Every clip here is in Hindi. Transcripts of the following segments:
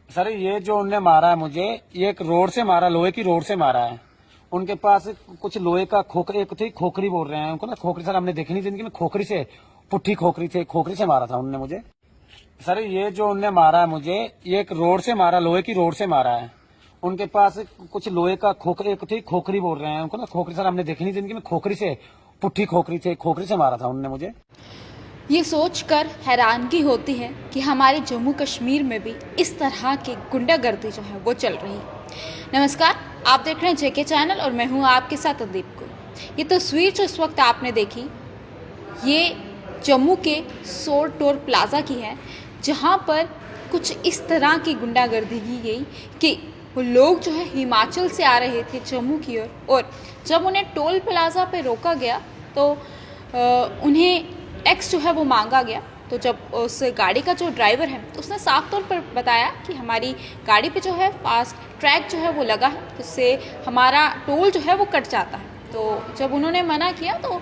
सर ये जो उनने मारा है मुझे, ये एक रोड से मारा, लोहे की रोड से मारा है। उनके पास कुछ लोहे का खोखरी, एक थी खोखरी बोल रहे हैं उनको ना, खोखरी सर हमने देखी नहीं जिंदगी में, खोखरी से, पुट्ठी खोखरी थे, खोखरी से मारा था उनने मुझे। सर ये जो उनने मारा है मुझे, ये एक रोड से मारा, लोहे की रोड से मारा है। उनके पास कुछ लोहे का खोखरी, एक थी खोखरी बोल रहे हैं उनको ना, खोखरी सर हमने देखी नहीं जिंदगी में, खोखरी से, पुट्ठी खोखरी थे, खोखरी से मारा था उनने मुझे। ये सोचकर हैरानगी होती है कि हमारे जम्मू कश्मीर में भी इस तरह की गुंडागर्दी जो है वो चल रही है। नमस्कार, आप देख रहे हैं जेके चैनल और मैं हूं आपके साथ अदीप को। ये तस्वीर जो इस वक्त आपने देखी, ये जम्मू के सोर टोर प्लाजा की है, जहां पर कुछ इस तरह की गुंडागर्दी की गई कि वो लोग जो है हिमाचल से आ रहे थे जम्मू की ओर, और जब उन्हें टोल प्लाजा पे रोका गया तो उन्हें टैक्स जो है वो मांगा गया। तो जब उस गाड़ी का जो ड्राइवर है तो उसने साफ तौर पर बताया कि हमारी गाड़ी पे जो है फास्ट ट्रैक जो है वो लगा है, उससे हमारा टोल जो है वो कट जाता है। तो जब उन्होंने मना किया तो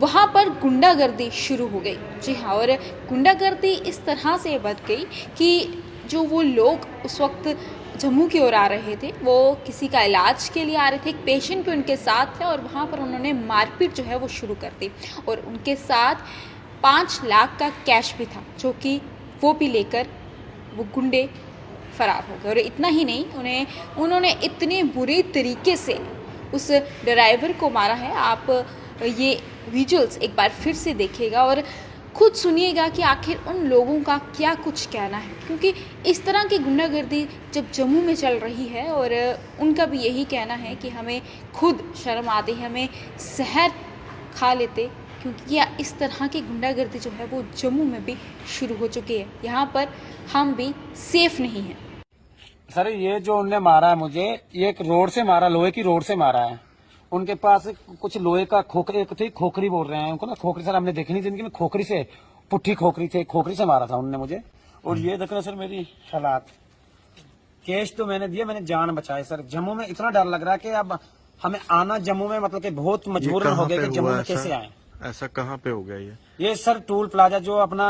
वहाँ पर गुंडागर्दी शुरू हो गई। जी हाँ, और गुंडागर्दी इस तरह से बढ़ गई कि जो वो लोग उस वक्त जम्मू की ओर आ रहे थे, वो किसी का इलाज के लिए आ रहे थे, एक पेशेंट भी उनके साथ थे, और वहाँ पर उन्होंने मारपीट जो है वो शुरू कर दी। और उनके साथ 5 लाख का कैश भी था, जो कि वो भी लेकर वो गुंडे फरार हो गए। और इतना ही नहीं, उन्होंने इतने बुरे तरीके से उस ड्राइवर को मारा है। आप ये विजुअल्स एक बार फिर से देखिएगा और खुद सुनिएगा कि आखिर उन लोगों का क्या कुछ कहना है, क्योंकि इस तरह की गुंडागर्दी जब जम्मू में चल रही है और उनका भी यही कहना है कि हमें खुद शर्म आती है, हमें जहर खा लेते, क्योंकि यह इस तरह की गुंडागर्दी जो है वो जम्मू में भी शुरू हो चुकी है। यहाँ पर हम भी सेफ नहीं हैं। सर ये जो उनने मारा है मुझे, ये एक रोड से मारा, लोहे की रोड से मारा है। उनके पास कुछ लोहे का खोखरी, एक थी खोखरी बोल रहे हैं उनको ना, खोखरी सर हमने देखी नहीं जिंदगी में, खोखरी से, पुट्ठी खोखरी थे, खोखरी से मारा था उनने मुझे। और ये देखो सर मेरी हालात, केस तो मैंने दिया, मैंने जान बचाई सर। जम्मू में इतना डर लग रहा है कि अब हमें आना जम्मू में, मतलब कि बहुत मजबूर हो गए कि जम्मू में कैसे आए। ऐसा कहाँ पे हो गया ये सर टूल प्लाजा जो अपना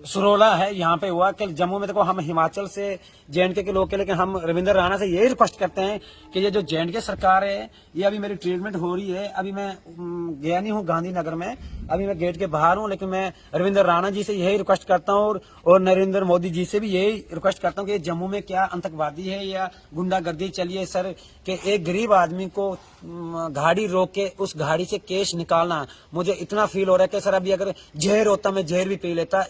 सुरोला है, यहाँ पे हुआ कि जम्मू में। देखो हम हिमाचल से जेएंडके के लोग के, लेकिन हम रविंद्र राणा से यही रिक्वेस्ट करते हैं कि ये जो जेएंडके सरकार है, ये अभी मेरी ट्रीटमेंट हो रही है, अभी मैं गया नहीं हूँ गांधीनगर में, अभी मैं गेट के बाहर हूँ, लेकिन मैं रविंद्र राणा जी से यही रिक्वेस्ट करता हूँ और नरेंद्र मोदी जी से भी यही रिक्वेस्ट करता हूँ कि जम्मू में क्या आतंकवादी है या गुंडागर्दी चली है सर, कि एक गरीब आदमी को गाड़ी रोक के उस गाड़ी से कैश निकालना, मुझे इतना फील हो रहा है कि सर अभी अगर जहर होता मैं जहर भी पी लेता,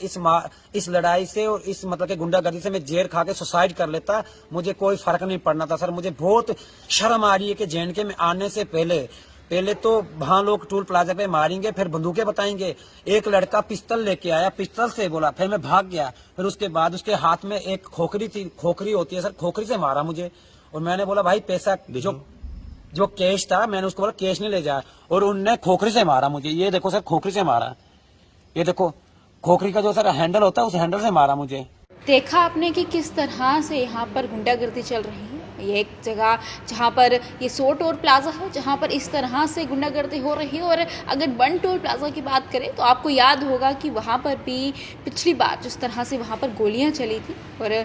इस लड़ाई से और इस मतलब के गुंडागर्दी से मैं जहर खा के सुसाइड कर लेता, मुझे कोई फर्क नहीं पड़ना था सर। मुझे बहुत शर्म आ रही है कि जेएंडके में आने से पहले तो वहां लोग टूल प्लाजा पे मारेंगे, फिर बंदूकें बताएंगे। एक लड़का पिस्तल लेके आया, पिस्तल से बोला, फिर मैं भाग गया, फिर उसके बाद उसके हाथ में एक खोखरी थी, खोखरी होती है सर, खोखरी से मारा मुझे। और मैंने बोला भाई पैसा जो कैश था, मैंने उसको बोला कैश नहीं ले जा, और उनने खोखरी से मारा मुझे। ये देखो सर खोखरी से मारा, ये देखो खोखरी का जो सर हैंडल होता है, उस हैंडल से मारा मुझे। देखा आपने कि किस तरह से यहाँ पर गुंडागर्दी चल रही है। ये एक जगह जहाँ पर ये सोर टोल प्लाजा है, जहाँ पर इस तरह से गुंडागर्दी हो रही है। और अगर बन टोल प्लाजा की बात करें तो आपको याद होगा कि वहाँ पर भी पिछली बार जिस तरह से वहाँ पर गोलियाँ चली थी, और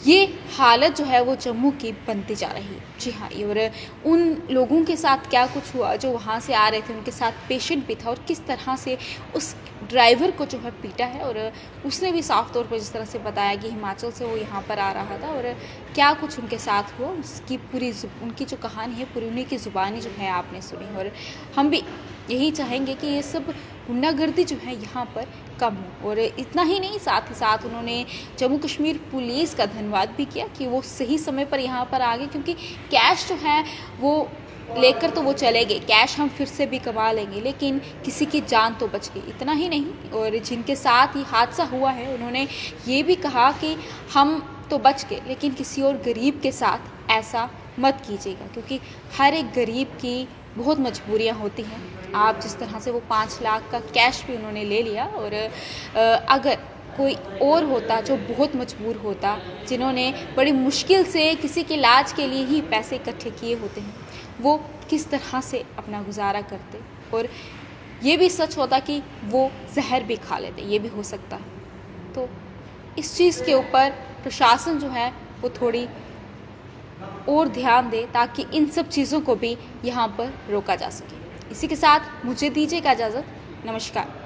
ये हालत जो है वो जम्मू की बनती जा रही है। जी हाँ, और उन लोगों के साथ क्या कुछ हुआ जो वहाँ से आ रहे थे, उनके साथ पेशेंट भी था, और किस तरह से उस ड्राइवर को जो है पीटा है। और उसने भी साफ तौर पर जिस तरह से बताया कि हिमाचल से वो यहाँ पर आ रहा था, और क्या कुछ उनके साथ हुआ, उसकी पूरी उनकी जो कहानी है पूरी उन्हीं की ज़ुबानी जो है आपने सुनी। और हम भी यही चाहेंगे कि ये सब गुंडागर्दी जो है यहाँ पर कम हो। और इतना ही नहीं, साथ ही साथ उन्होंने जम्मू कश्मीर पुलिस का धन्यवाद भी किया कि वो सही समय पर यहाँ पर आ गए, क्योंकि कैश जो है वो लेकर तो वो चले गए, कैश हम फिर से भी कमा लेंगे, लेकिन किसी की जान तो बच गई। इतना ही नहीं, और जिनके साथ ही हादसा हुआ है उन्होंने ये भी कहा कि हम तो बच गए, लेकिन किसी और गरीब के साथ ऐसा मत कीजिएगा, क्योंकि हर एक गरीब की बहुत मजबूरियां होती हैं। आप जिस तरह से वो 5 लाख का कैश भी उन्होंने ले लिया, और अगर कोई और होता जो बहुत मजबूर होता, जिन्होंने बड़ी मुश्किल से किसी के इलाज के लिए ही पैसे इकट्ठे किए होते हैं, वो किस तरह से अपना गुजारा करते। और ये भी सच होता कि वो जहर भी खा लेते, ये भी हो सकता है। तो इस चीज़ के ऊपर प्रशासन जो है वो थोड़ी और ध्यान दे ताकि इन सब चीज़ों को भी यहाँ पर रोका जा सके। इसी के साथ मुझे दीजिएगा इजाज़त। नमस्कार।